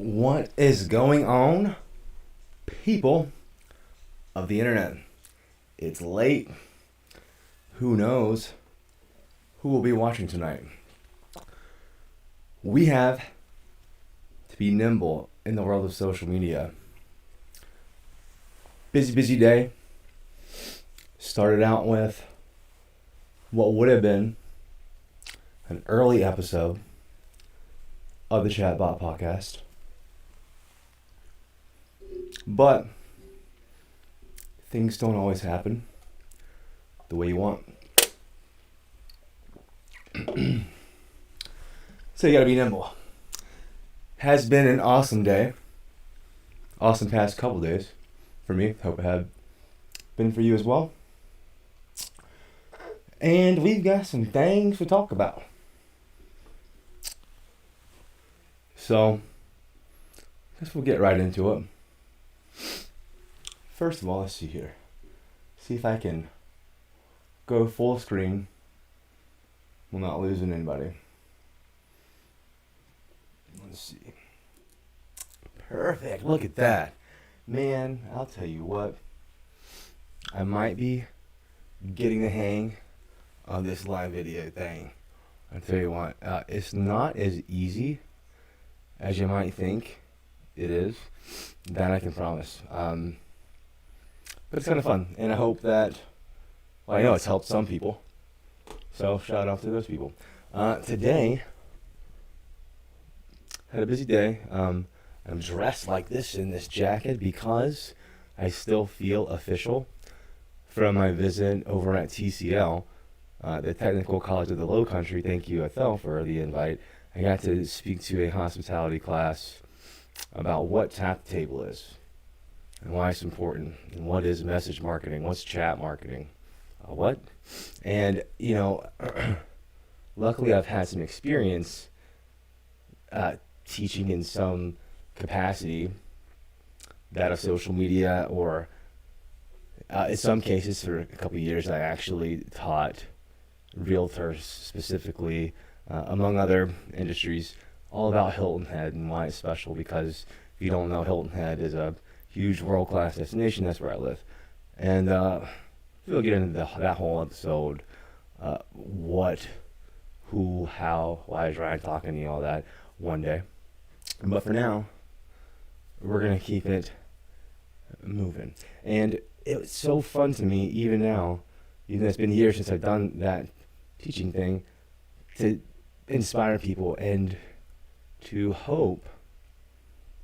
What is going on, people of the internet? It's late. Who knows who will be watching tonight? We have to be nimble in the world of social media. Busy day. Started out with what would have been an early episode of the ChatBot podcast. But things don't always happen the way you want. So you gotta be nimble. Has been an awesome day. Awesome past couple days for me. Hope it had been for you as well. And we've got some things to talk about. So, I guess we'll get right into it. First of all, let's see here. See if I can go full screen while not losing anybody. Let's see. Perfect. Look at that. Man, I'll tell you what. I might be getting the hang of this live video thing. I'll tell you what. It's not as easy as you might think it is. That I can promise. But it's kind of fun, and I hope that, well, I know it's helped some people, so shout out to those people. Today, had a busy day. I'm dressed like this in this jacket because I still feel official from my visit over at TCL, the Technical College of the Low Country. Thank you, Thole, for the invite. I got to speak to a hospitality class about what tap the table is and why it's important, and what is message marketing, what's chat marketing, what? And, you know, luckily I've had some experience teaching in some capacity, that of social media, or in some cases for a couple of years I actually taught realtors specifically, among other industries, all about Hilton Head and why it's special. Because if you don't know, Hilton Head is a huge world-class destination. That's where I live. And we'll get into that whole episode. What, who, how, why is Ryan talking to you, all that, one day. But for now, we're going to keep it moving. And it's so fun to me, even now, even though it's been years since I've done that teaching thing, to inspire people and to hope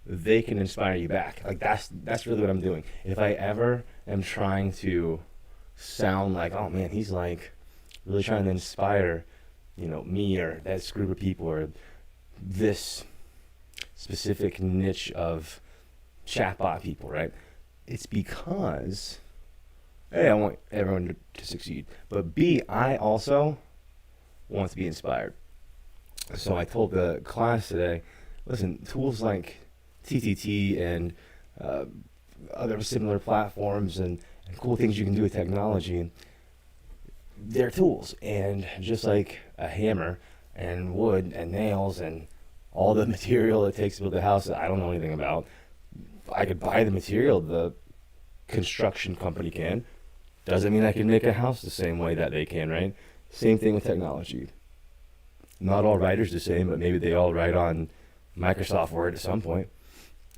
they can inspire you back. Like that's really what I'm doing. If I ever am trying to sound like, oh man, he's like really trying to inspire, me or that group of people or this specific niche of chatbot people, right? It's because A, I want everyone to succeed, but B, I also want to be inspired. So I told the class today, listen, tools like TTT and other similar platforms and cool things you can do with technology, they're tools. And just like a hammer and wood and nails and all the material it takes to build a house that I don't know anything about, I could buy the material the construction company can. Doesn't mean I can make a house the same way that they can, right? Same thing with technology. Not all writers the same, but maybe they all write on Microsoft Word at some point.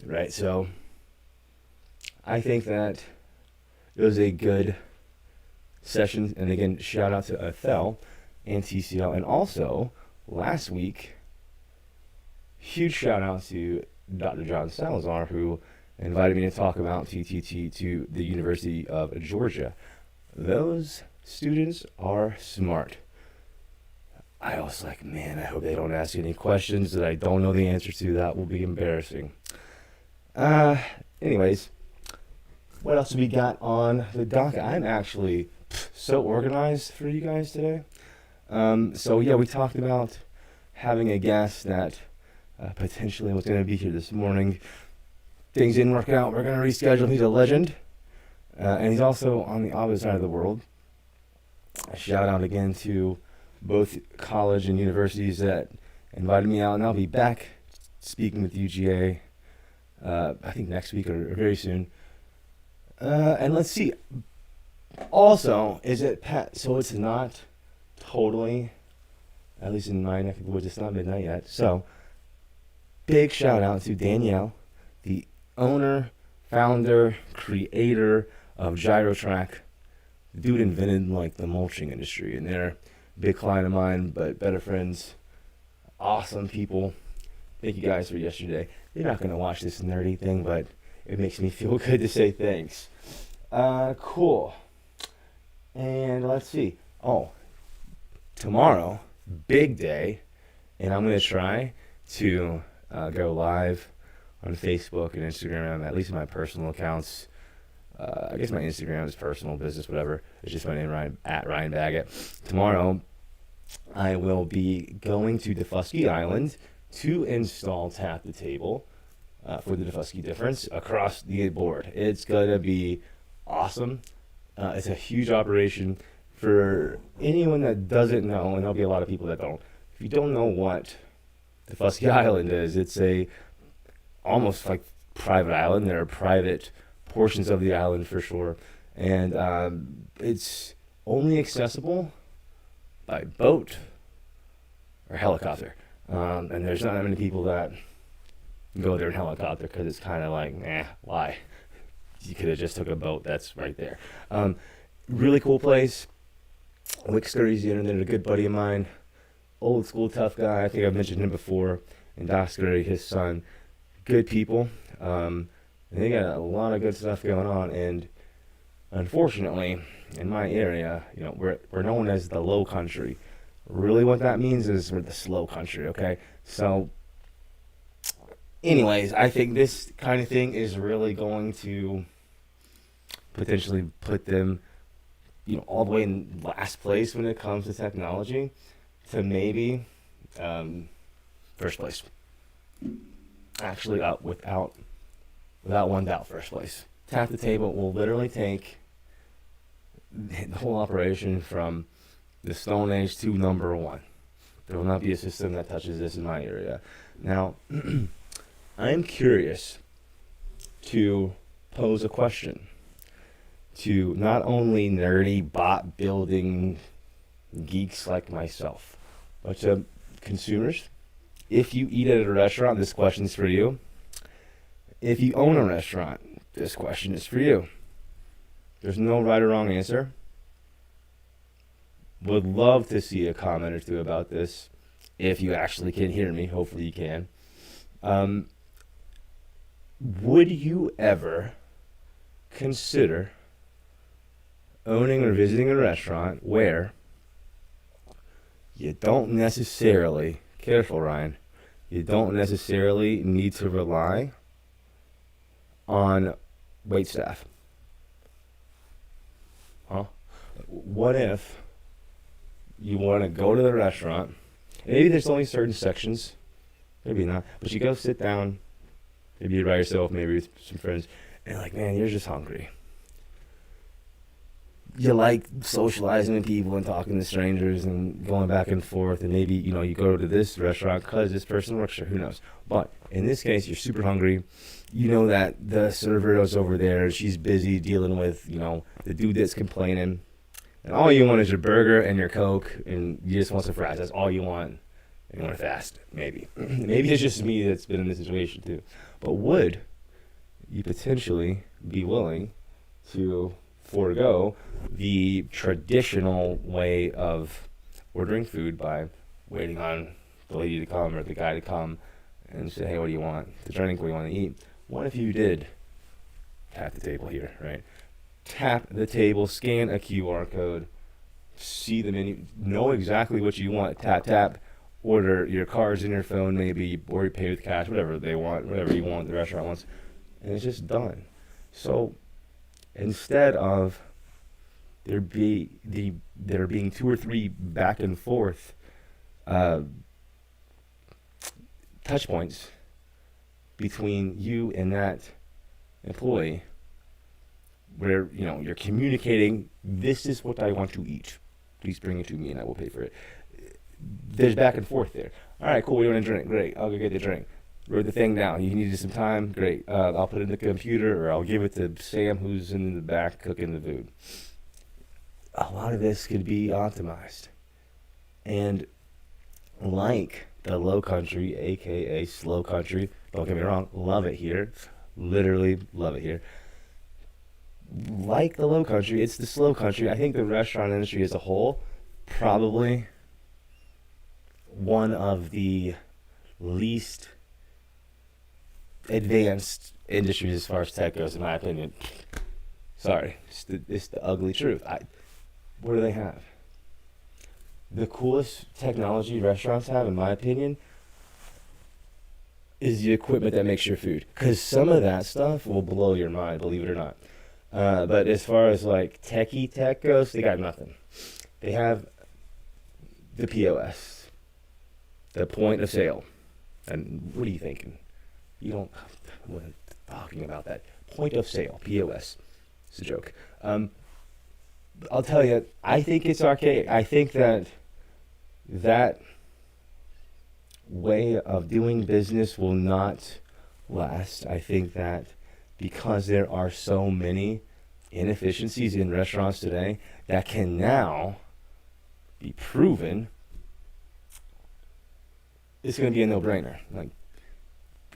Right, so I think that it was a good session, and again, shout out to Thole and TCL, and also last week, huge shout out to Dr. John Salazar, who invited me to talk about TTT to the University of Georgia. Those students are smart. I was like, man, I hope they don't ask any questions that I don't know the answer to. That will be embarrassing. Anyways, what else have we got on the docket? I'm actually so organized for you guys today. So yeah, we talked about having a guest that potentially was going to be here this morning. Things didn't work out. We're going to reschedule. He's a legend. And he's also on the opposite side of the world. A shout out again to both college and universities that invited me out, and I'll be back speaking with UGA I think next week or very soon. And let's see. Also, is it so it's not totally, at least in my neck of the woods, it's not midnight yet. So, big shout out to Danielle, the owner, founder, creator of GyroTrack. The dude invented like the mulching industry, and they're a big client of mine, but better friends, awesome people. Thank you guys for yesterday. You're not gonna watch this nerdy thing, but it makes me feel good to say thanks. Cool. And let's see. Oh, tomorrow, big day, and I'm gonna try to go live on Facebook and Instagram, at least my personal accounts. I guess my Instagram is personal, business, whatever. It's just my name, Ryan, at Ryan Baggett. Tomorrow, I will be going to Defusky Island to install Tap the Table for the Defusky difference across the board. It's gonna be awesome. It's a huge operation. For anyone that doesn't know, and there'll be a lot of people that don't, if you don't know what Defusky Island is, it's a almost like private island. There are private portions of the island for sure, and it's only accessible by boat or helicopter. And there's not that many people that go there in helicopter because it's kind of like, why? You could have just took a boat that's right there. Really cool place. Wick Scurry's the internet, a good buddy of mine. Old school tough guy. I think I've mentioned him before. And Doc Scurry, his son. Good people. And they got a lot of good stuff going on. And unfortunately, in my area, we're known as the low country. Really what that means is we're the slow country, okay? So, anyways, I think this kind of thing is really going to potentially put them, all the way in last place when it comes to technology to maybe first place. Actually, without one doubt, first place. Tap the Table will literally take the whole operation from the Stone Age to number one. There will not be a system that touches this in my area. Now, I'm curious to pose a question to not only nerdy bot building geeks like myself, but to consumers. If you eat at a restaurant, this question is for you. If you own a restaurant, this question is for you. There's no right or wrong answer. Would love to see a comment or two about this. If you actually can hear me, hopefully you can. Would you ever consider owning or visiting a restaurant where you don't necessarily, careful Ryan, you don't necessarily need to rely on wait staff? Huh? What if you want to go to the restaurant, maybe there's only certain sections, maybe not, but you go sit down, maybe you're by yourself, maybe with some friends, and like, man, you're just hungry. You like socializing with people and talking to strangers and going back and forth, and maybe, you go to this restaurant because this person works there, who knows. But in this case, you're super hungry. You know that the server is over there, she's busy dealing with, the dude that's complaining. And all you want is your burger and your Coke, and you just want some fries. That's all you want. And you want to fast, maybe. Maybe it's just me that's been in this situation too. But would you potentially be willing to forego the traditional way of ordering food by waiting on the lady to come or the guy to come and say, hey, what do you want to drink? What do you want to eat? What if you did tap the table here, right? Tap the table, scan a QR code, see the menu, know exactly what you want, tap, order, your card's in your phone maybe, or you pay with cash, whatever they want, whatever you want, the restaurant wants, and it's just done. So instead of there being 2 or 3 back and forth touch points between you and that employee, where you're communicating, this is what I want to eat, please bring it to me and I will pay for it. There's back and forth there. All right, cool, we want a drink, great, I'll go get the drink. wrote the thing down. You needed some time? Great. I'll put it in the computer, or I'll give it to Sam, who's in the back cooking the food. A lot of this could be optimized. And like the low country, aka slow country, don't get me wrong, love it here. Literally love it here. Like the low country, it's the slow country. I think the restaurant industry as a whole, probably one of the least advanced industries as far as tech goes, in my opinion. Sorry, it's the ugly truth. What do they have? The coolest technology restaurants have, in my opinion, is the equipment that makes your food. Because some of that stuff will blow your mind, believe it or not. But as far as like techie tech goes, they got nothing. They have the POS, the point of sale. And what are you thinking? You don't, what am I talking about that? Point of sale, POS. It's a joke. I'll tell you, I think it's archaic. I think that way of doing business will not last. I think that because there are so many inefficiencies in restaurants today that can now be proven, it's going to be a no-brainer. Like,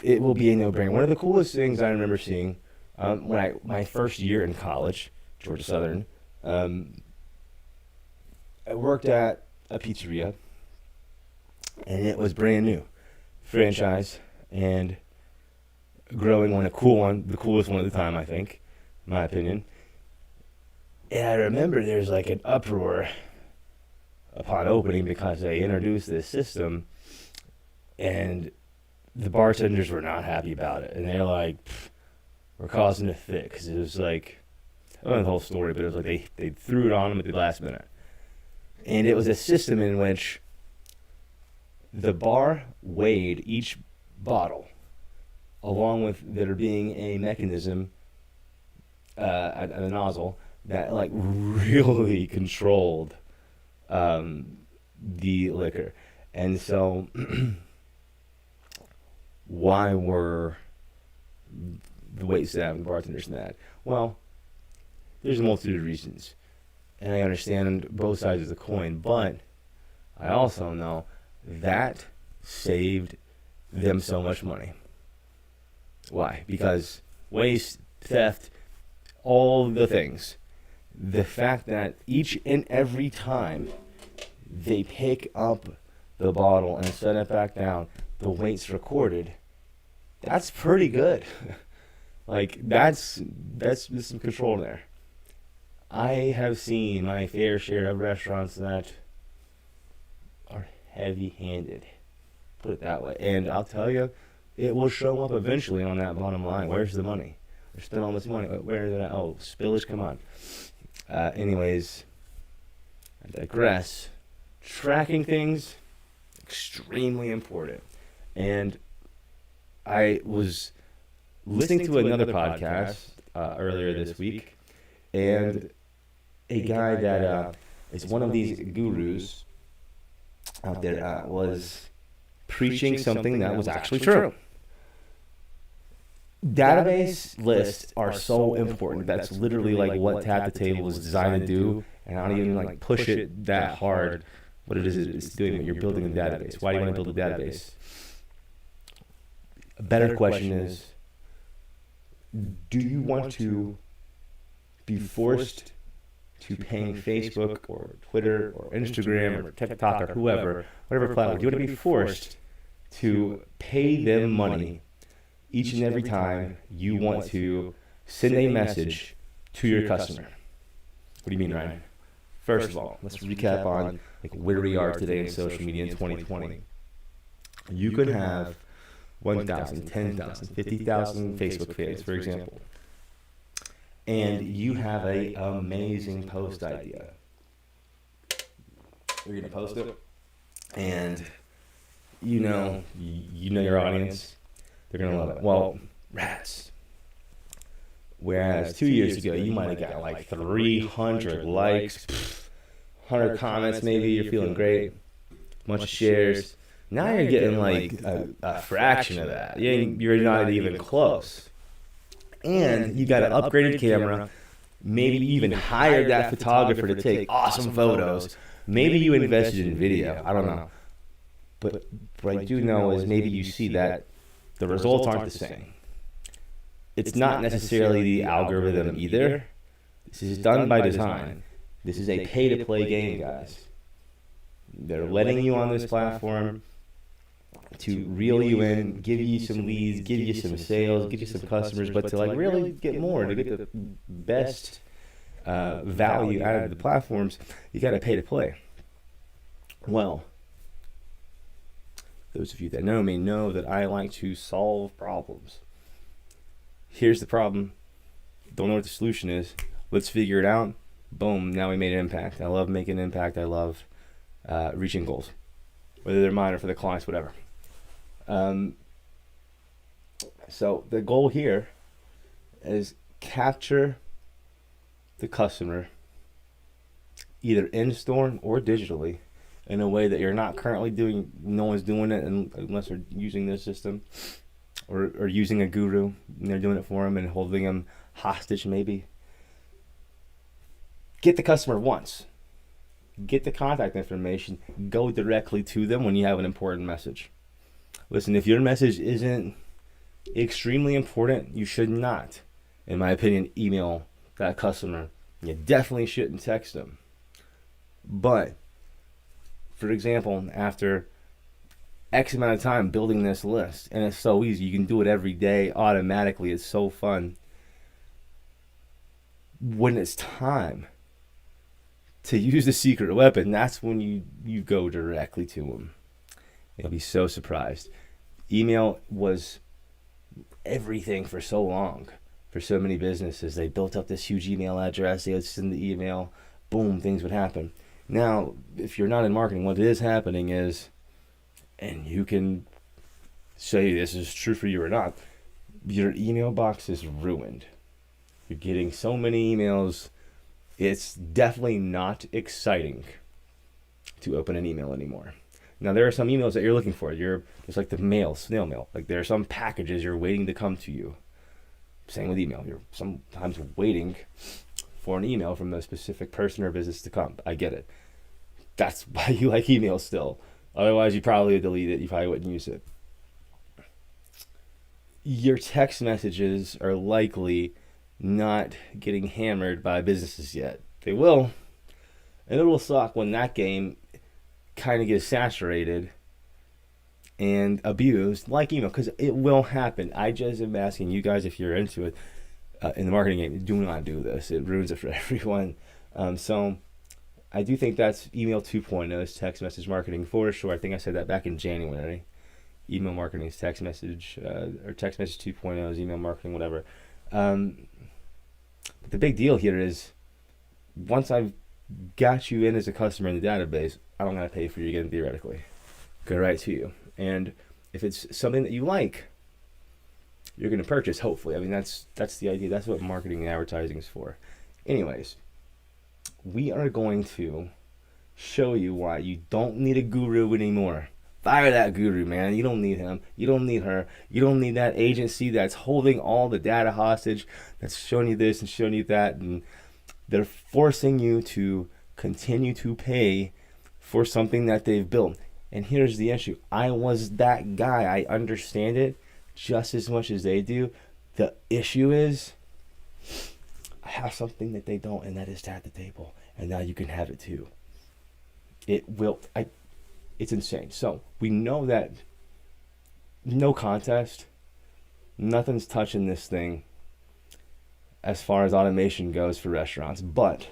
it will be a no-brainer. One of the coolest things I remember seeing when my first year in college, Georgia Southern, I worked at a pizzeria, and it was brand new, franchise, and growing one, the coolest one at the time, I think, in my opinion. And I remember there's like an uproar upon opening because they introduced this system, and the bartenders were not happy about it, and they're like, we're causing a fit, because it was like, I don't know the whole story, but it was like they threw it on them at the last minute. And it was a system in which the bar weighed each bottle, along with there being a mechanism, a nozzle, that like really controlled the liquor. And so why were the waitstaff and the bartenders mad? Well, there's a multitude of reasons, and I understand both sides of the coin, but I also know that saved them so much money. Why? Because waste, theft, all the things. The fact that each and every time they pick up the bottle and set it back down, the weight's recorded, that's pretty good. Like, that's some control there. I have seen my fair share of restaurants that are heavy-handed, put it that way. And I'll tell you, it will show up eventually on that bottom line. Where's the money? They spent all this money. Where is it at? Oh, spillage, come on. Anyways, I digress. Tracking things, extremely important. And I was listening to another podcast earlier this week, and a guy that is one of these gurus out there was preaching something that was actually true. Database lists are so important. That's literally like what Tap the Table is designed to do, and I don't even like push it that hard. What it is it's doing when you're building a database. Why do you want to build a database? A better question is, do you want to be forced to paying Facebook or Twitter or Instagram or TikTok or whoever, whatever platform, do you want to be forced to pay them money each and every time you want to send a message to your customer? What do you mean, Ryan? First of all, let's recap on like where we are today in social media in 2020. You could have 1,000, 10,000, 50,000 Facebook fans, for example, and you have an amazing post idea. You're going to post it, and you know your audience. They're going to love it. Well, rats. Whereas 2 years ago, you might have got like 300 likes, 100 comments maybe, you're feeling great, a bunch of shares. Now you're getting like a fraction of that. You're not even close. And you got an upgraded camera. Maybe even hired that photographer to take awesome photos. Maybe you invested in video. I don't know. But what I do know is maybe you see that the results aren't the same. It's not necessarily the algorithm either. This is done by design. This is a pay-to-play game, guys. They're letting you on this platform to reel you in, give you some leads, give you some sales, give you some customers, but to like really get more, to get the best value out of the platforms, you got to pay to play. Well, those of you that know me know that I like to solve problems. Here's the problem. Don't know what the solution is. Let's figure it out. Boom, now we made an impact. I love making an impact. I love reaching goals, whether they're mine or for the clients, whatever. So the goal here is capture the customer either in store or digitally in a way that you're not currently doing. No one's doing it unless they're using this system or using a guru and they're doing it for them and holding them hostage maybe. Get the customer once. Get the contact information. Go directly to them when you have an important message. Listen, if your message isn't extremely important, you should not, in my opinion, email that customer. You definitely shouldn't text them. But, for example, after X amount of time building this list, and it's so easy, you can do it every day automatically, it's so fun. When it's time to use the secret weapon, that's when you go directly to them. You'll be so surprised. Email was everything for so long. For so many businesses, they built up this huge email address. They would send the email, boom, things would happen. Now, if you're not in marketing, what is happening is, and you can say this is true for you or not, your email box is ruined. You're getting so many emails. It's definitely not exciting to open an email anymore. Now, there are some emails that you're looking for. It's like the mail, snail mail. Like there are some packages you're waiting to come to you. Same with email. You're sometimes waiting for an email from a specific person or business to come. I get it. That's why you like email still. Otherwise, you probably would delete it. You probably wouldn't use it. Your text messages are likely not getting hammered by businesses yet. They will. And it will suck when that game kind of gets saturated and abused like email, because it will happen. I just am asking you guys, if you're into it in the marketing game, do not do this. It ruins it for everyone. So I do think that's email 2.0 is text message marketing for sure. I think I said that back in January. Email marketing is text message, or text message 2.0 is email marketing, whatever. But the big deal here is, once I've got you in as a customer in the database, I don't gotta pay for you again theoretically. Go right to you. And if it's something that you like, you're gonna purchase, hopefully. I mean, that's the idea. That's what marketing and advertising is for. Anyways, we are going to show you why you don't need a guru anymore. Fire that guru, man. You don't need him. You don't need her. You don't need that agency that's holding all the data hostage, that's showing you this and showing you that, and they're forcing you to continue to pay for something that they've built. And here's the issue. I was that guy. I understand it just as much as they do. The issue is, I have something that they don't, and that is at the table. And now you can have it too. It's insane. So we know that no contest, nothing's touching this thing as far as automation goes for restaurants. But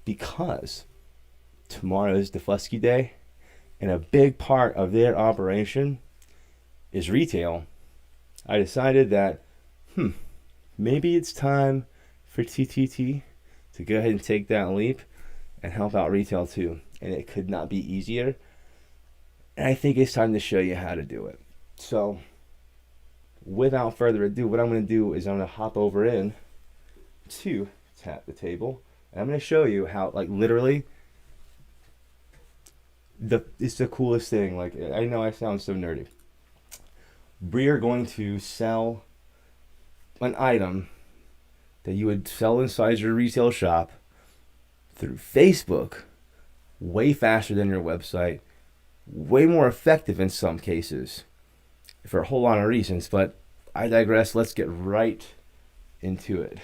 because tomorrow is Defusky Day, and a big part of their operation is retail, I decided that, maybe it's time for TTT to go ahead and take that leap and help out retail too. And it could not be easier. And I think it's time to show you how to do it. So, without further ado, what I'm going to do is I'm going to hop over in to Tap the Table. And I'm going to show you how, like, literally, it's the coolest thing. Like, I know I sound so nerdy. We are going to sell an item that you would sell inside your retail shop through Facebook way faster than your website, way more effective in some cases for a whole lot of reasons. But I digress. Let's get right into it.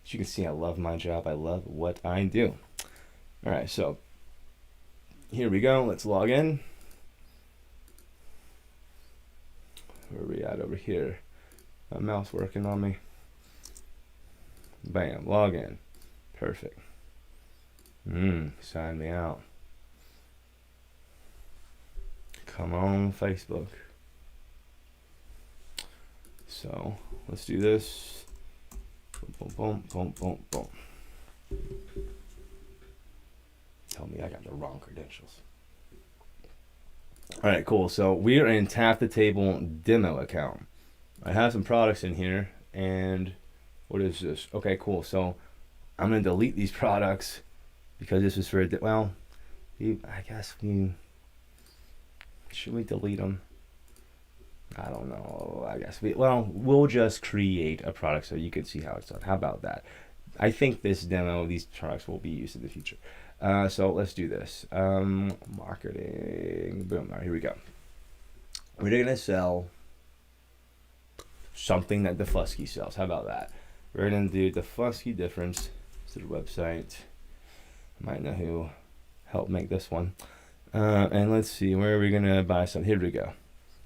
As you can see, I love my job. I love what I do. All right, so here we go. Let's log in. Where are we at over here? My mouse working on me. Bam, log in. Perfect. Sign me out. Come on, Facebook. So let's do this. Boom, boom, boom, boom, boom. Tell me I got the wrong credentials. All right, cool. So we are in Tap the Table demo account. I have some products in here, and what is this? Okay, cool. So I'm gonna delete these products because this is for well, I guess should we delete them? I don't know. I guess we'll just create a product so you can see how it's done. How about that? I think this demo, these products will be used in the future. So let's do this. Marketing. Boom. All right, here we go. We're gonna sell something that the Fusky sells. How about that? We're gonna do the Fusky difference to the website. I might know who helped make this one. And let's see, where are we gonna buy some? Here we go.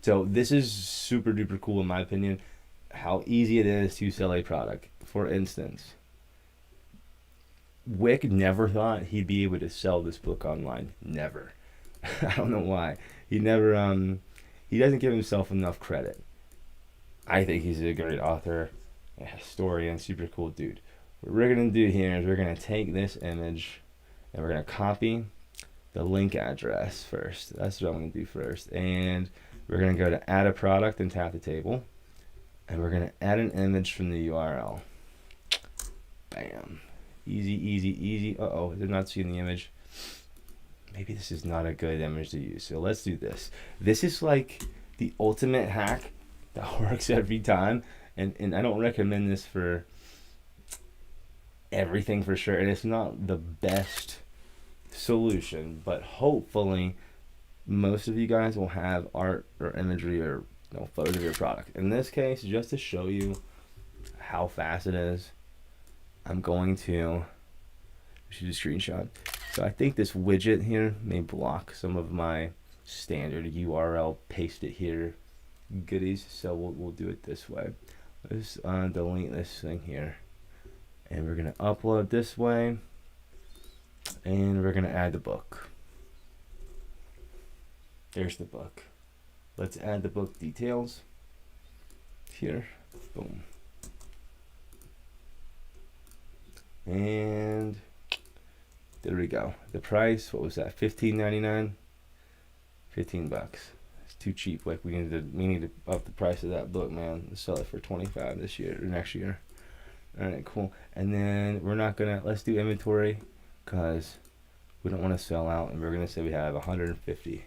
So this is super duper cool in my opinion, how easy it is to sell a product. For instance, Wick never thought he'd be able to sell this book online. Never. I don't know why. He never he doesn't give himself enough credit. I think he's a great author, a historian, super cool dude. What we're gonna do here is we're gonna take this image and we're gonna copy the link address first. That's what I'm gonna do first. And we're gonna go to add a product and tap the table. And we're gonna add an image from the URL. Bam. Easy, easy, easy. Uh-oh, they're not seeing the image. Maybe this is not a good image to use. So let's do this. This is like the ultimate hack that works every time. And I don't recommend this for everything for sure. And it's not the best solution, but hopefully most of you guys will have art or imagery or photos of your product. In this case, just to show you how fast it is, I'm going to shoot a screenshot. So I think this widget here may block some of my standard URL paste it here goodies. So we'll do it this way. Let's delete this thing here. And we're going to upload this way. And we're going to add the book. There's the book. Let's add the book details here. Boom. And there we go. The price, what was that? $15.99. $15. It's too cheap. Like we need to up the price of that book, man. Let's sell it for $25 this year or next year. All right, cool. And then we're not gonna let's do inventory because we don't want to sell out, and we're gonna say we have 150.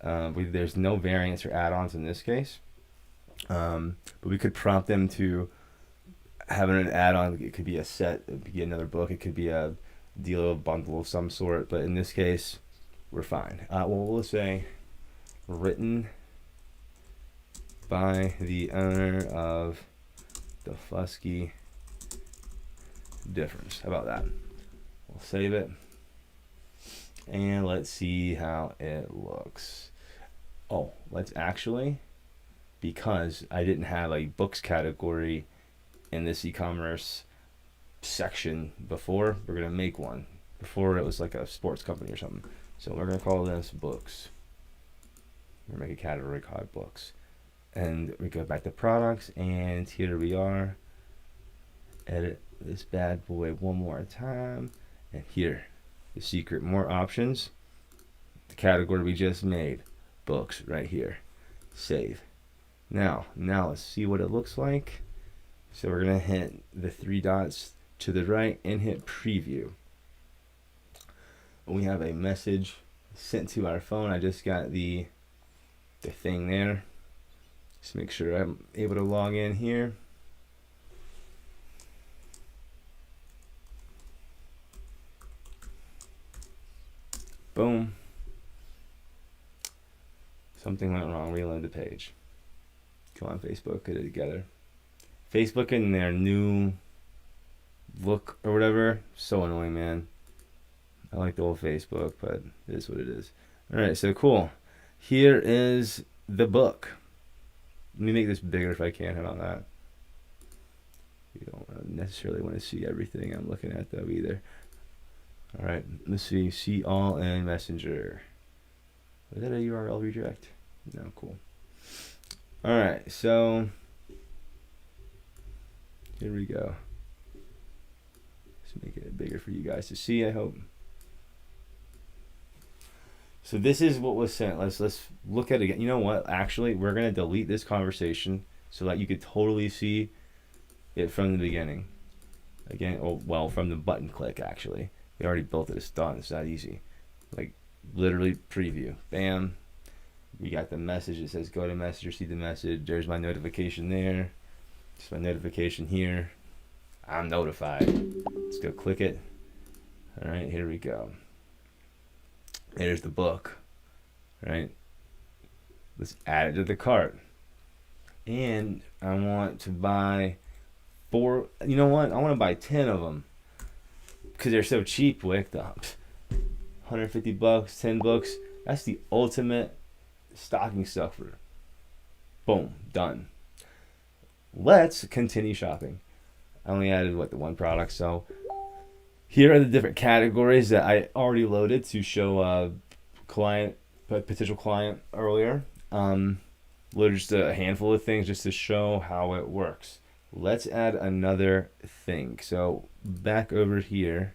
There's no variants or add-ons in this case, but we could prompt them to have an add-on. It could be a set, it could be another book, it could be a deal of bundle of some sort, but in this case we're fine. We'll say written by the owner of the Fusky difference. How about that? We'll save it and let's see how it looks. Oh, let's actually, because I didn't have a books category in this e-commerce section before, we're gonna make one. Before it was like a sports company or something, so we're gonna call this books. We're gonna make a category called books, and we go back to products, and here we are. Edit this bad boy one more time, and here the secret, more options, the category we just made, books, right here. Save. Now let's see what it looks like. So we're gonna hit the three dots to the right and hit preview. We have a message sent to our phone. I just got the thing there. Just make sure I'm able to log in here. Boom. Something went wrong. Reload the page. Come on, Facebook, get it together. Facebook in their new look or whatever, so annoying, man. I like the old Facebook, but it is what it is. All right, so cool. Here is the book. Let me make this bigger if I can. How about that? You don't necessarily want to see everything I'm looking at though either. All right, let's see. See all in Messenger. Was that a URL redirect? No, cool. All right, so here we go. Let's make it bigger for you guys to see, I hope. So this is what was sent. Let's look at it again. You know what? Actually, we're going to delete this conversation so that you could totally see it from the beginning. Again, well, from the button click, actually. We already built it. It's done. It's that easy. Like, literally preview. Bam. We got the message. It says go to Messenger, see the message. There's my notification there. Just my notification here. I'm notified. Let's go click it. All right, here we go. There's the book. Right? Let's add it to the cart. And I want to buy 4. You know what? I want to buy 10 of them. Because they're so cheap, Wick. $150, 10 books. That's the ultimate stocking stuffer. Boom, done. Let's continue shopping. I only added the one product, so here are the different categories that I already loaded to show a potential client earlier. Loaded just a handful of things just to show how it works. Let's add another thing. So back over here,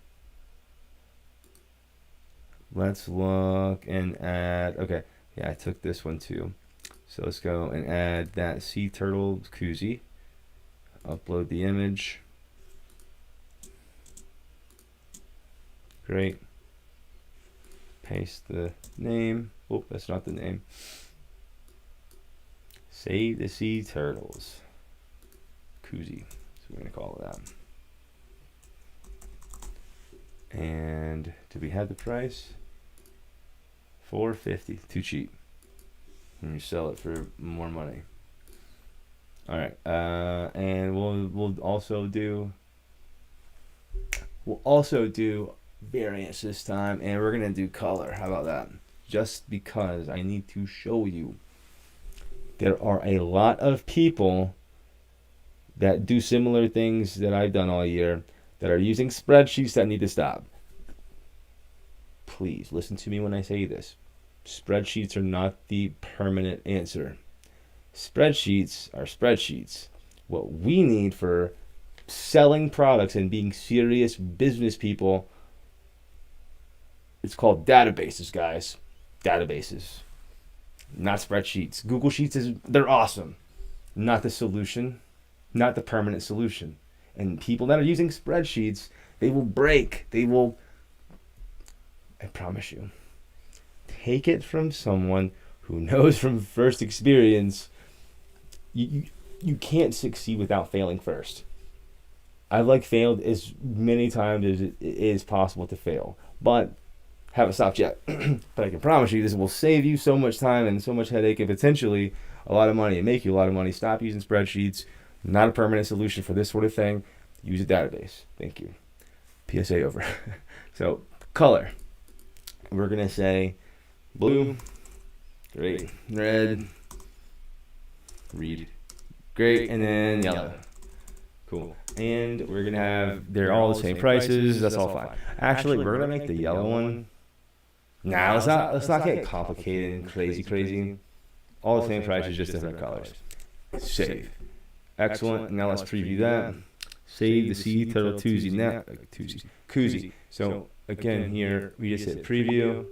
let's look and add, okay, yeah, I took this one too. So let's go and add that sea turtle koozie. Upload the image. Great. Paste the name. Oh, that's not the name. Save the sea turtles koozie. So we're gonna call it that. And do we have the price? $4.50. Too cheap. And you sell it for more money. All right, and we'll also do variants this time, and we're gonna do color. How about that? Just because I need to show you there are a lot of people that do similar things that I've done all year that are using spreadsheets that need to stop. Please listen to me when I say this. Spreadsheets are not the permanent answer. Spreadsheets are spreadsheets. What we need for selling products and being serious business people, it's called databases, guys. Databases, not spreadsheets. Google Sheets they're awesome. Not the solution, not the permanent solution. And people that are using spreadsheets, they will break. They will, I promise you. Take it from someone who knows from first experience. You can't succeed without failing first. I've failed as many times as it is possible to fail, but haven't stopped yet. But I can promise you this will save you so much time and so much headache and potentially a lot of money and make you a lot of money. Stop using spreadsheets. Not a permanent solution for this sort of thing. Use a database. Thank you. PSA over. So color. We're going to say blue. Great. Red. Read. Great. And then yellow. Cool. And we're going to have, they're all the same prices. That's all fine. Actually, we're going to make the yellow one. Nah, let's not get complicated and crazy. All the same prices, just different colors. Save. Excellent. Now let's preview that. Save the sea turtle koozie now. Koozie. So again here, we just hit preview.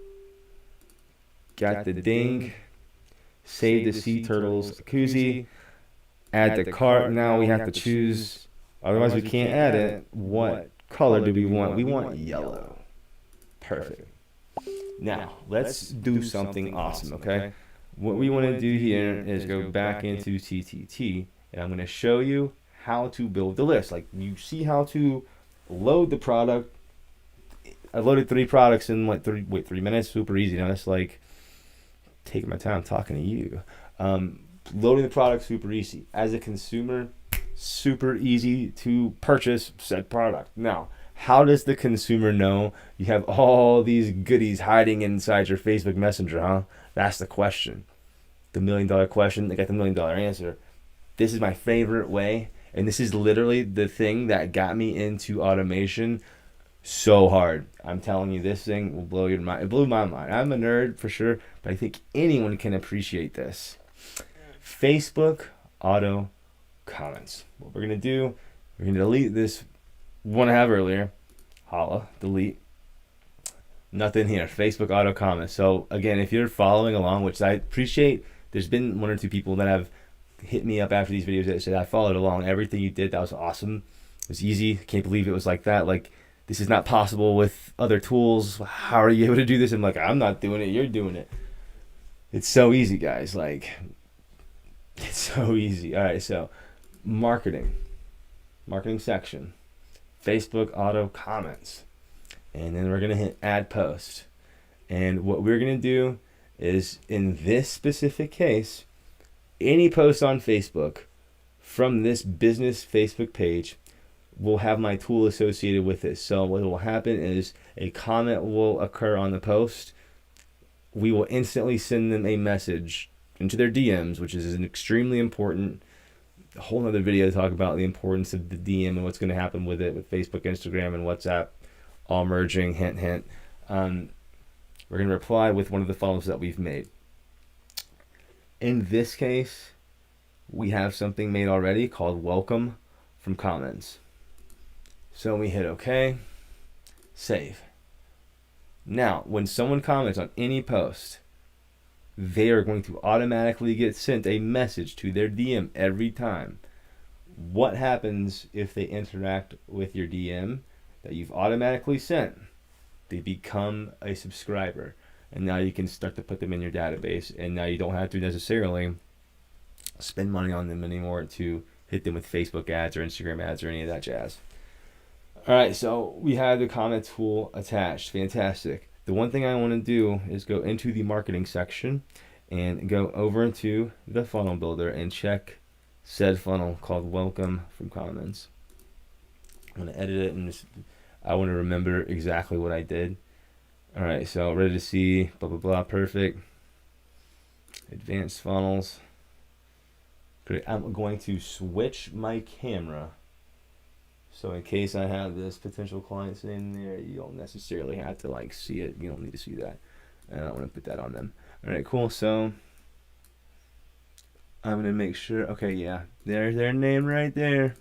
Got the ding. Save the sea turtles koozie. Add the cart. Now we have to choose. Otherwise we can't add it. What color do we want? We want yellow. Perfect. Now, let's do something awesome, okay? What we want to do here is go back into TTT, and I'm going to show you how to build the list. Like, you see how to load the product. I loaded 3 products in like 3 minutes. Super easy. Now that's like taking my time talking to you. Loading the product, super easy. As a consumer, super easy to purchase said product. Now, how does the consumer know you have all these goodies hiding inside your Facebook Messenger, huh? That's the question. The $1 million question. They got the $1 million answer. This is my favorite way, and this is literally the thing that got me into automation so hard. I'm telling you, this thing will blow your mind. It blew my mind. I'm a nerd for sure, but I think anyone can appreciate this. Facebook auto comments. What we're gonna do, we're gonna delete this one I have earlier. Holla, delete. Nothing here. Facebook auto comments. So again, if you're following along, which I appreciate, there's been 1 or 2 people that have hit me up after these videos that said I followed along. Everything you did, that was awesome. It was easy. Can't believe it was like that. Like, this is not possible with other tools. How are you able to do this? I'm like, I'm not doing it. You're doing it. It's so easy, guys. Like, it's so easy. All right, so marketing section, Facebook auto comments, and then we're gonna hit add post. And what we're gonna do is, in this specific case, any post on Facebook from this business Facebook page will have my tool associated with it. So what will happen is a comment will occur on the post. We will instantly send them a message into their DMs, which is an extremely important, a whole other video to talk about the importance of the DM and what's going to happen with it, with Facebook, Instagram, and WhatsApp all merging. Hint, hint. We're going to reply with one of the funnels that we've made. In this case, we have something made already called welcome from comments. So we hit OK, save. Now, when someone comments on any post, they are going to automatically get sent a message to their DM every time. What happens if they interact with your DM that you've automatically sent? They become a subscriber, and now you can start to put them in your database, and now you don't have to necessarily spend money on them anymore to hit them with Facebook ads or Instagram ads or any of that jazz. All right, so we have the comment tool attached. Fantastic. The one thing I want to do is go into the marketing section and go over into the funnel builder and check said funnel called welcome from comments. I'm going to edit it, and I want to remember exactly what I did. All right, so ready to see, blah, blah, blah, perfect. Advanced funnels. Great. I'm going to switch my camera. So in case I have this potential client sitting there, you don't necessarily have to like see it. You don't need to see that. And I don't want to put that on them. All right, cool. So I'm going to make sure. Okay, yeah. There's their name right there.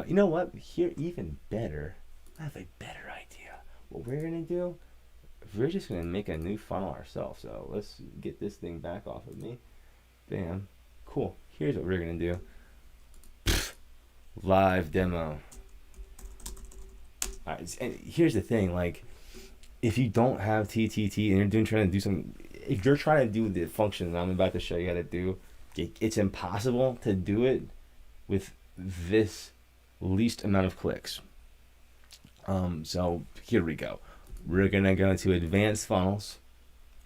You know what? Here, even better. I have a better idea. What we're going to do, we're just going to make a new funnel ourselves. So let's get this thing back off of me. Bam. Cool. Here's what we're going to do. Live demo. All right, and here's the thing, like, if you don't have TTT and you're trying to do something, if you're trying to do the function that I'm about to show you how to do, it's impossible to do it with this least amount of clicks. So here we go. We're gonna go to advanced funnels.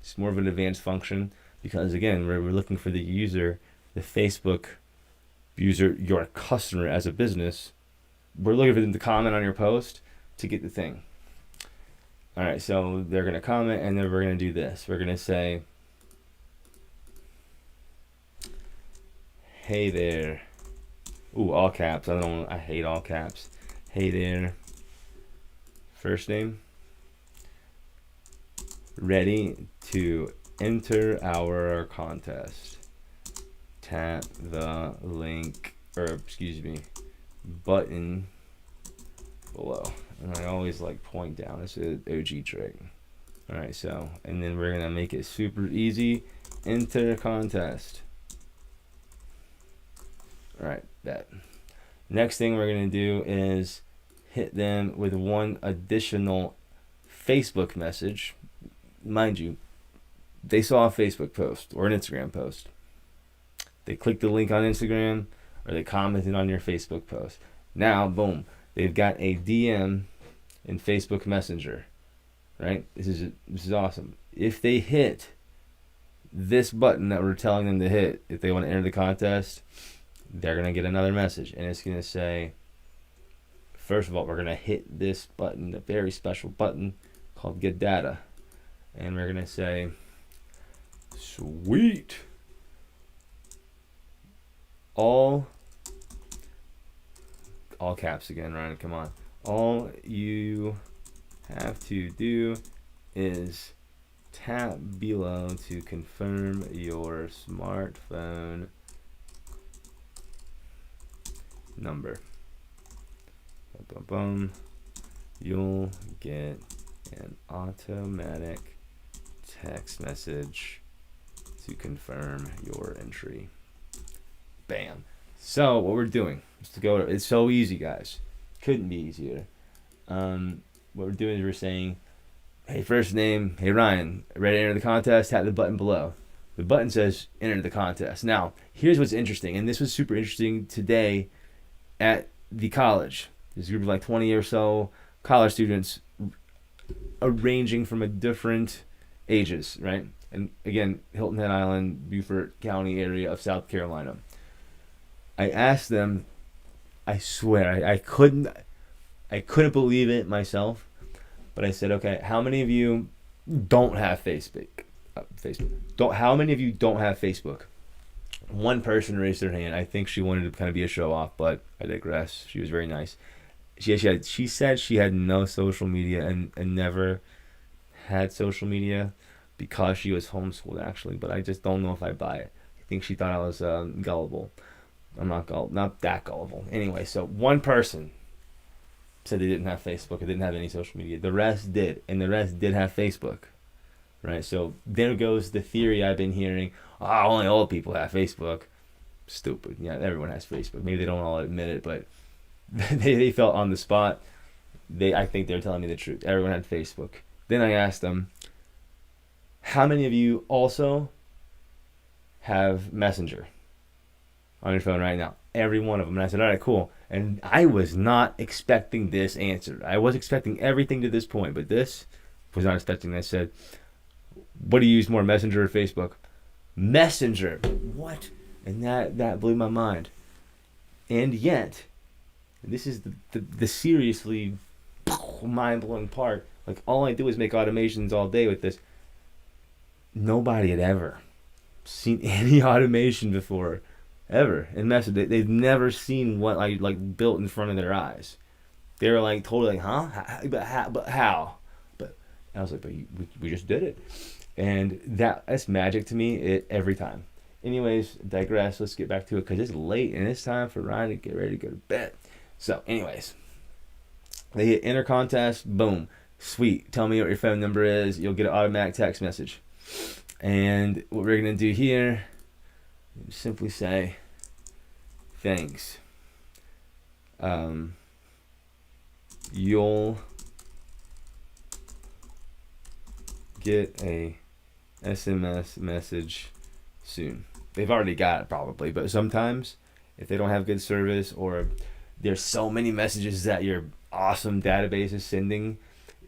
It's more of an advanced function because again, we're looking for the user, the Facebook user, your customer as a business. We're looking for them to comment on your post to get the thing. All right, so they're going to comment, and then we're going to do this. We're going to say, hey there. Ooh, all caps. I hate all caps. Hey there. First name. Ready to enter our contest. Tap the link, or excuse me, button below. And I always like point down. It's an OG trick. All right, so, and then we're gonna make it super easy. Enter contest. All right, that. Next thing we're gonna do is hit them with one additional Facebook message, mind you, they saw a Facebook post or an Instagram post. They clicked the link on Instagram or they commented on your Facebook post. Now, boom, they've got a DM in Facebook Messenger, right? This is awesome. If they hit this button that we're telling them to hit, if they want to enter the contest, they're going to get another message. And it's going to say, first of all, we're going to hit this button, a very special button called Get Data. And we're going to say, sweet. All caps again, Ryan, come on. All you have to do is tap below to confirm your smartphone number. Boom, boom, boom. You'll get an automatic text message to confirm your entry. Bam. So what we're doing is to go. It's so easy, guys. Couldn't be easier. What we're doing is we're saying, hey, first name, hey Ryan, ready to enter the contest? Tap the button below. The button says enter the contest. Now, here's what's interesting, and this was super interesting today at the college. This group of like 20 or so college students, ranging from a different ages, right? And again, Hilton Head Island, Beaufort County area of South Carolina. I asked them, I swear, I couldn't believe it myself, but I said, okay, how many of you don't have Facebook? How many of you don't have Facebook? One person raised their hand. I think she wanted to kind of be a show off, but I digress. She was very nice. She said she had no social media and not had social media because she was homeschooled, actually, but I just don't know if I buy it. I think she thought I was gullible. I'm not that gullible. Anyway, so one person said they didn't have Facebook or didn't have any social media. The rest did, and the rest did have Facebook, right? So there goes the theory I've been hearing. Oh, only old people have Facebook. Stupid. Yeah, everyone has Facebook. Maybe they don't all admit it, but they felt on the spot. I think they were telling me the truth. Everyone had Facebook. Then I asked them, how many of you also have Messenger on your phone right now? Every one of them. And I said, all right, cool. And I was not expecting this answer. I was expecting everything to this point, but this was not expecting. I said, what do you use more, Messenger or Facebook? Messenger. What? And that blew my mind. And yet, this is the seriously mind-blowing part. Like, all I do is make automations all day with this. Nobody had ever seen any automation before. Ever in Messenger. They've never seen what I like built in front of their eyes. They were like totally like, huh? But how? But I was like, but we just did it. And that's magic to me every time. Anyways, digress. Let's get back to it because it's late and it's time for Ryan to get ready to go to bed. So anyways, they hit enter contest. Boom. Sweet. Tell me what your phone number is. You'll get an automatic text message. And what we're going to do here, simply say, thanks. You'll get a SMS message soon. They've already got it probably, but sometimes if they don't have good service or there's so many messages that your awesome database is sending,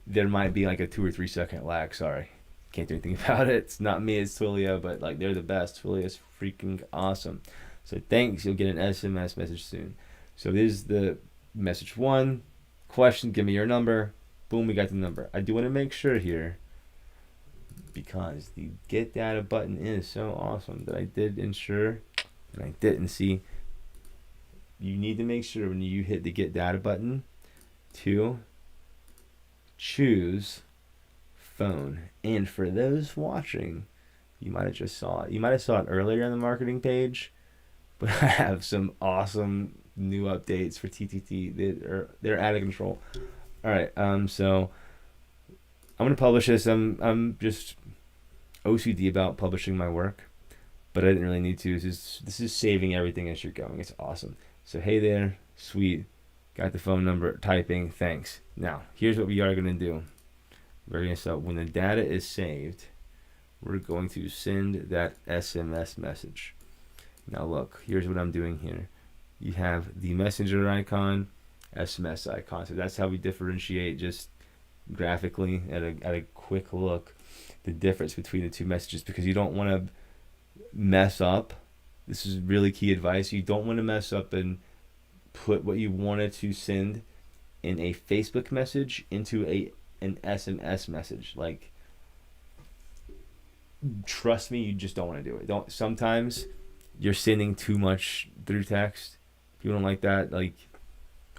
there might be like a 2 or 3 second lag. Sorry. Can't do anything about it. It's not me, it's Twilio, but like they're the best. Twilio is freaking awesome. So thanks, you'll get an SMS message soon. So this is the message 1. Question, give me your number. Boom, we got the number. I do want to make sure here, because the get data button is so awesome, that I did ensure, and I didn't see, you need to make sure when you hit the get data button to choose phone. And for those watching, you might have just saw it. You might have saw it earlier on the marketing page, but I have some awesome new updates for TTT. They're out of control. All right, so I'm gonna publish this. I'm just OCD about publishing my work, but I didn't really need to. This is saving everything as you're going. It's awesome. So hey there, sweet. Got the phone number, typing, thanks. Now, here's what we are gonna do. So when the data is saved, we're going to send that SMS message. Now look, here's what I'm doing here. You have the messenger icon, SMS icon. So that's how we differentiate just graphically at a quick look the difference between the two messages, because you don't want to mess up. This is really key advice. You don't want to mess up and put what you wanted to send in a Facebook message into an SMS message. Like, trust me, you just don't want to do it. Sometimes you're sending too much through text. If you don't like that, like,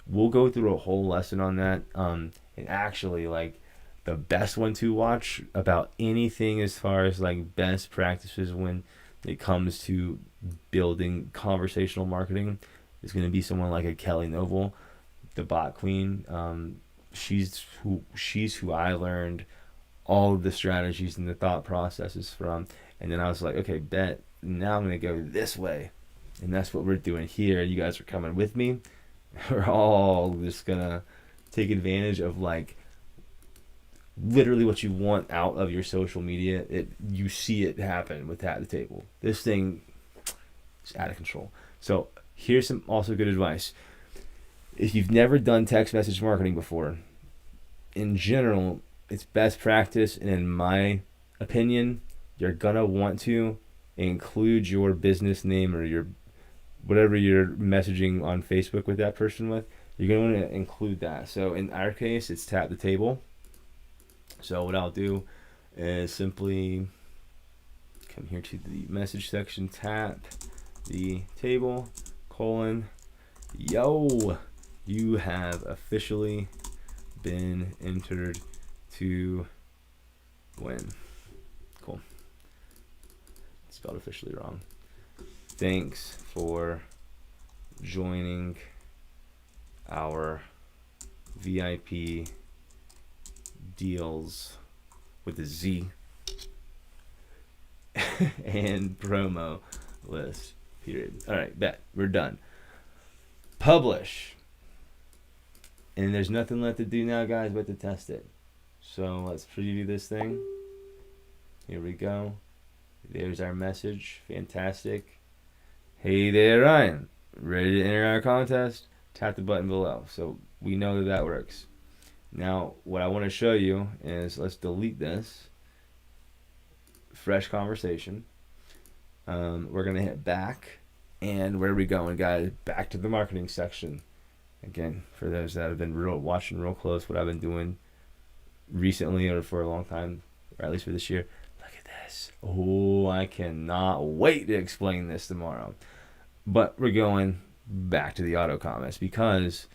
we'll go through a whole lesson on that. And actually, like, the best one to watch about anything as far as like best practices when it comes to building conversational marketing is going to be someone like a Kelly Noble, the bot queen. She's who I learned all of the strategies and the thought processes from. And then I was like, okay, bet, now I'm going to go this way. And that's what we're doing here. You guys are coming with me. We're all just going to take advantage of like literally what you want out of your social media. You see it happen with Tap the Table. This thing is out of control. So here's some also good advice. If you've never done text message marketing before, in general, it's best practice, and in my opinion, you're gonna want to include your business name or your whatever you're messaging on Facebook with that person with. You're gonna want to include that. So in our case, it's Tap the Table. So what I'll do is simply come here to the message section, tap the table, : yo, you have officially been entered to win. Cool. Spelled officially wrong. Thanks for joining our VIP deals with a Z and promo list, period. All right, bet. We're done. Publish. And there's nothing left to do now, guys, but to test it. So let's preview this thing. Here we go. There's our message. Fantastic. Hey there, Ryan. Ready to enter our contest? Tap the button below. So we know that works. Now, what I want to show you is, let's delete this. Fresh conversation. We're going to hit back. And where are we going, guys? Back to the marketing section. Again, for those that have been watching real close what I've been doing recently or for a long time, or at least for this year. Look at this. Oh, I cannot wait to explain this tomorrow. But we're going back to the auto comments because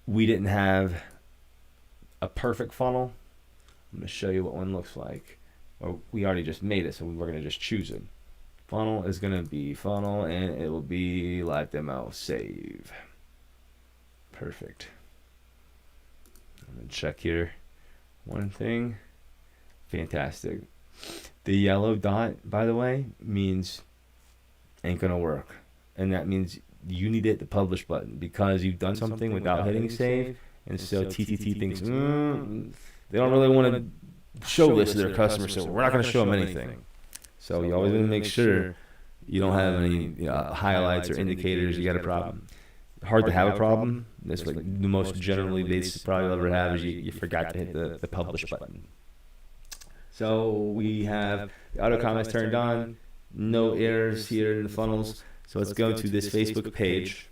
we didn't have a perfect funnel. I'm going to show you what one looks like. Or we already just made it, so we're going to just choose it. Funnel is going to be funnel, and it will be live demo. Save. Perfect. I'm going to check here one thing. Fantastic. The yellow dot, by the way, means ain't going to work. And that means you need to hit the publish button because you've done something without hitting save. And so TTT thinks, they don't really want to show this to their customers, so we're not going to show them anything. So you always want to make sure you don't have any highlights or indicators. You got a problem. Hard to have a problem. That's like the most generally basic problem you'll ever have is you forgot to hit the publish button. So we have the auto comments turned on. No errors here in the funnels. So let's go to this Facebook page.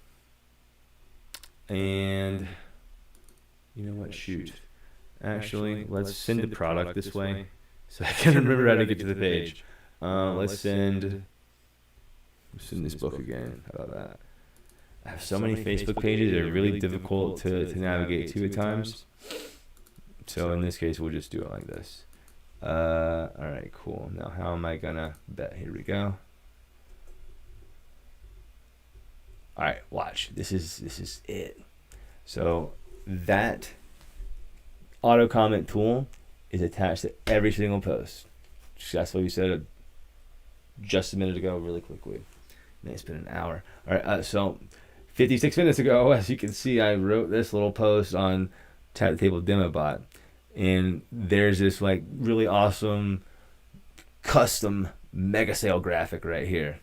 And you know what? Shoot. Actually, let's send the product this way so I can remember how to get to the page. Let's send this book again. How about that? I have so many Facebook pages that are really difficult to navigate to at times. So in this case, we'll just do it like this. All right, cool. Now, how am I gonna bet? Here we go. All right, watch. This is it. So that auto comment tool is attached to every single post. That's what we said just a minute ago, really quickly. Man, it's been an hour. All right, so 56 minutes ago, as you can see, I wrote this little post on Tap the Table Demo Bot. and there's this like really awesome custom mega sale graphic right here.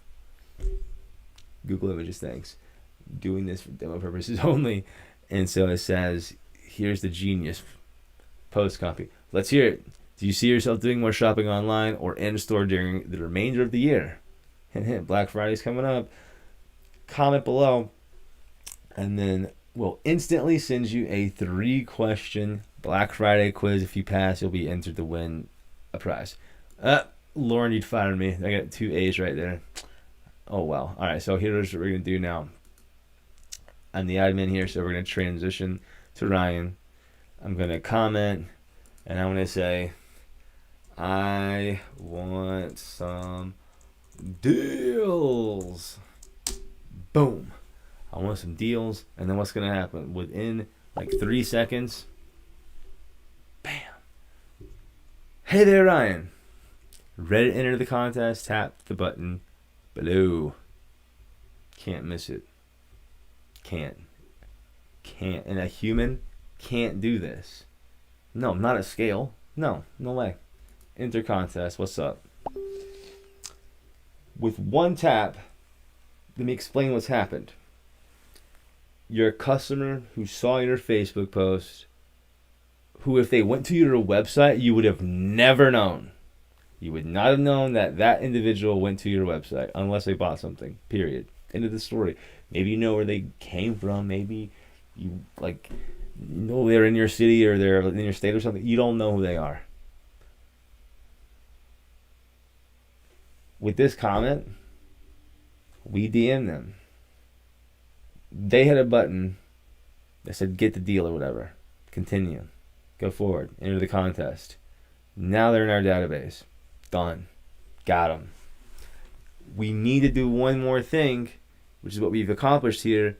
Google Images, thanks. Doing this for demo purposes only. And so it says, here's the genius post copy. Let's hear it. Do you see yourself doing more shopping online or in store during the remainder of the year? Hint, hint, Black Friday's coming up. Comment below, and then we'll instantly send you a 3-question Black Friday quiz. If you pass, you'll be entered to win a prize. Lauren, you'd fired me. I got 2 A's right there. Oh, well. All right, so here's what we're going to do now. I'm the admin here, so we're going to transition to Ryan. I'm going to comment, and I'm going to say, I want some deals. Boom. I want some deals. And then what's going to happen? Within like 3 seconds, bam. Hey there, Ryan. Ready to enter the contest? Tap the button below. Can't miss it. Can't. And a human can't do this. No, not at scale. No way. Enter contest. What's up? With one tap, let me explain what's happened. You're a customer who saw your Facebook post, who if they went to your website, you would have never known. You would not have known that that individual went to your website unless they bought something, period. End of the story. Maybe you know where they came from. Maybe you know they're in your city or they're in your state or something. You don't know who they are. With this comment, we DM them. They had a button that said get the deal or whatever. Continue. Go forward. Enter the contest. Now they're in our database. Done. Got them. We need to do one more thing, which is what we've accomplished here.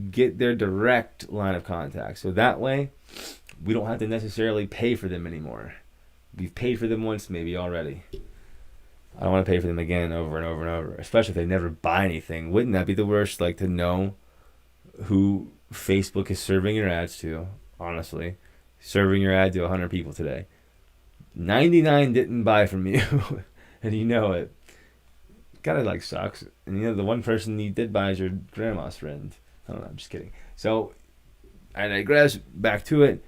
Get their direct line of contact. So that way, we don't have to necessarily pay for them anymore. We've paid for them once maybe already. I don't want to pay for them again over and over and over, especially if they never buy anything. Wouldn't that be the worst? Like to know who Facebook is serving your ads to, honestly. Serving your ad to 100 people today. 99 didn't buy from you, and you know it. Kinda sucks. And the one person you did buy is your grandma's friend. I don't know, I'm just kidding. So, I digress, back to it.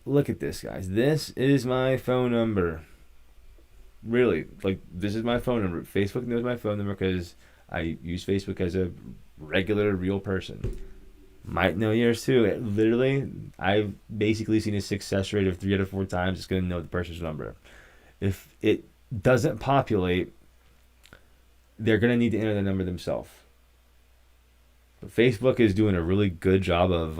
Look at this, guys. This is my phone number. Really, this is my phone number. Facebook knows my phone number because I use Facebook as a regular, real person. Might know yours too. Literally, I've basically seen a success rate of 3 out of 4 times. It's going to know the person's number. If it doesn't populate, they're going to need to enter the number themselves. But Facebook is doing a really good job of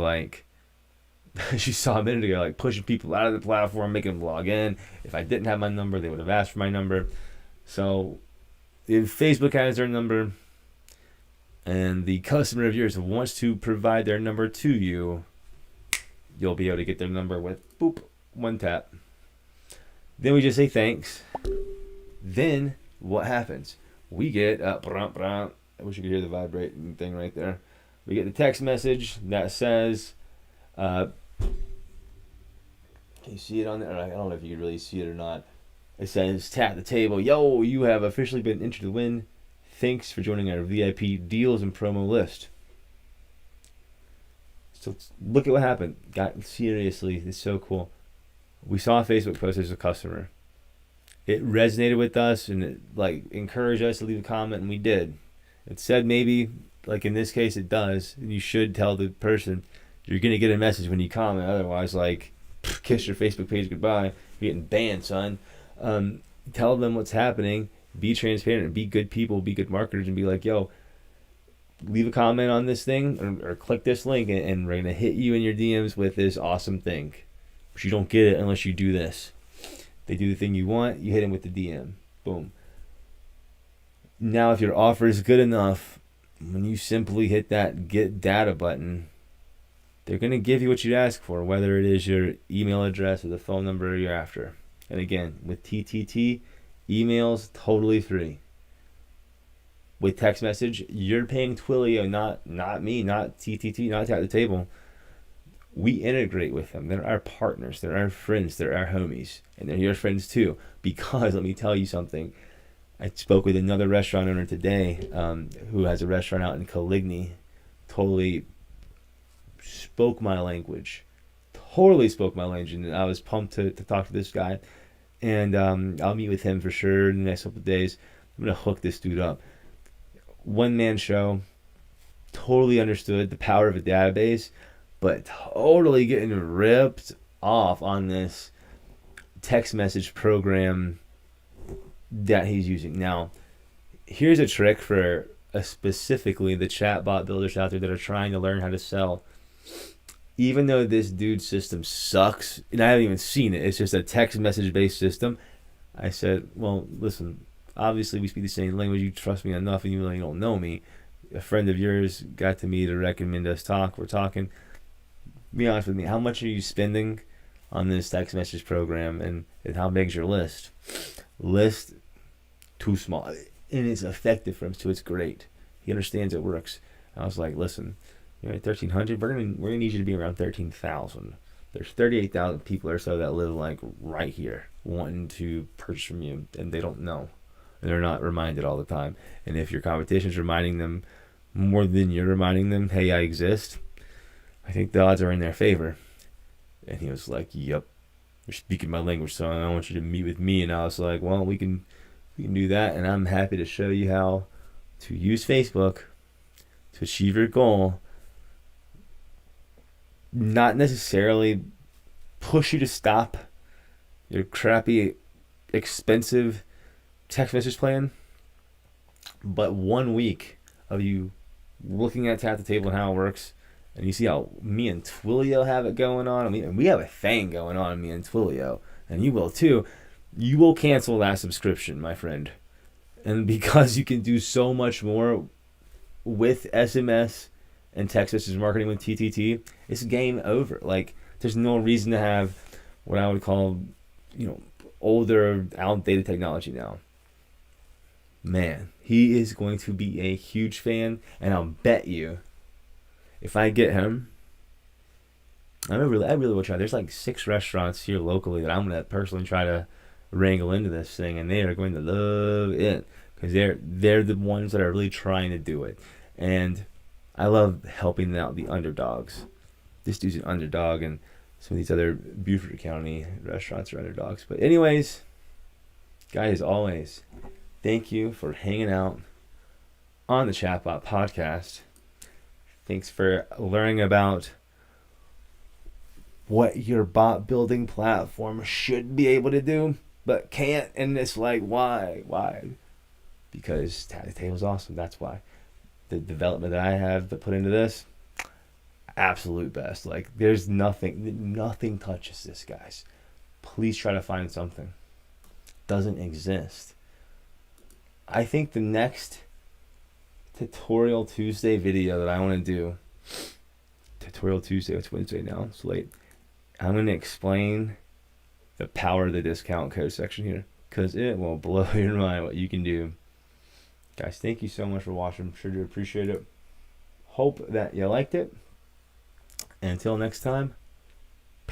as you saw a minute ago, pushing people out of the platform, making them log in. If I didn't have my number, they would have asked for my number. So if Facebook has their number and the customer of yours wants to provide their number to you, you'll be able to get their number with, boop, one tap. Then we just say thanks. Then what happens? We get, I wish you could hear the vibrating thing right there. We get the text message that says, can you see it on there? I don't know if you can really see it or not. It says, tap the table. Yo, you have officially been entered to win. Thanks for joining our VIP deals and promo list. So look at what happened. Seriously, it's so cool. We saw a Facebook post as a customer. It resonated with us and it encouraged us to leave a comment, and we did. It said maybe, in this case it does, and you should tell the person you're going to get a message when you comment. Otherwise, kiss your Facebook page goodbye. You're getting banned, son. Tell them what's happening. Be transparent and be good people, be good marketers, and be yo, leave a comment on this thing or click this link and we're going to hit you in your DMs with this awesome thing. But you don't get it unless you do this. They do the thing you want, you hit them with the DM. Boom. Now, if your offer is good enough, when you simply hit that get data button, they're going to give you what you ask for, whether it is your email address or the phone number you're after. And again, with TTT, emails totally free. With text message, you're paying Twilio, not me, not TTT, not at the table. We integrate with them. They're our partners. They're our friends. They're our homies. And they're your friends too. Because let me tell you something. I spoke with another restaurant owner today who has a restaurant out in Coligny. Totally spoke my language. Totally spoke my language. And I was pumped to talk to this guy. And I'll meet with him for sure in the next couple of days. I'm going to hook this dude up. One-man show. Totally understood the power of a database, but totally getting ripped off on this text message program that he's using. Now, here's a trick for specifically the chatbot builders out there that are trying to learn how to sell. Even though this dude's system sucks, and I haven't even seen it, it's just a text message based system. I said, well, listen, obviously we speak the same language. You trust me enough, and even though you don't know me, a friend of yours got to me to recommend us talk. We're talking. Be honest with me. How much are you spending on this text message program, and how big's your list? List too small, and it's effective for him, so it's great. He understands it works. I was like, listen, you're at 1,300. We're gonna need you to be around 13,000. There's 38,000 people or so that live like right here, wanting to purchase from you, and they don't know, and they're not reminded all the time. And if your competition's reminding them more than you're reminding them, hey, I exist, I think the odds are in their favor. And he was like, yep, you're speaking my language, son. I want you to meet with me. And I was like, well, we can do that. And I'm happy to show you how to use Facebook to achieve your goal. Not necessarily push you to stop your crappy, expensive text message plan, but 1 week of you looking at Tap the Table and how it works, and you see how me and Twilio have it going on. I mean, we have a thing going on, me and Twilio, and you will too. You will cancel that subscription, my friend. And because you can do so much more with SMS and text message marketing with TTT, it's game over. Like, there's no reason to have what I would call, older, outdated technology now. Man, he is going to be a huge fan, and I'll bet you, if I get him, I really will try. There's like 6 restaurants here locally that I'm gonna personally try to wrangle into this thing, and they are going to love it because they're the ones that are really trying to do it, and I love helping out the underdogs. This dude's an underdog, and some of these other Beaufort County restaurants are underdogs. But anyways, guys, always, thank you for hanging out on the ChatBot podcast. Thanks for learning about what your bot building platform should be able to do, but can't. And it's like, why? Because Tap the Table is awesome. That's why. The development that I have to put into this, absolute best. Like, there's nothing touches this, guys. Please try to find something. Doesn't exist. I think the next Tutorial Tuesday video that I want to do, Tutorial Tuesday, it's Wednesday now, it's late, I'm going to explain the power of the discount code section here, because it will blow your mind what you can do. Guys, thank you so much for watching. I'm sure you appreciate it. Hope that you liked it. And until next time,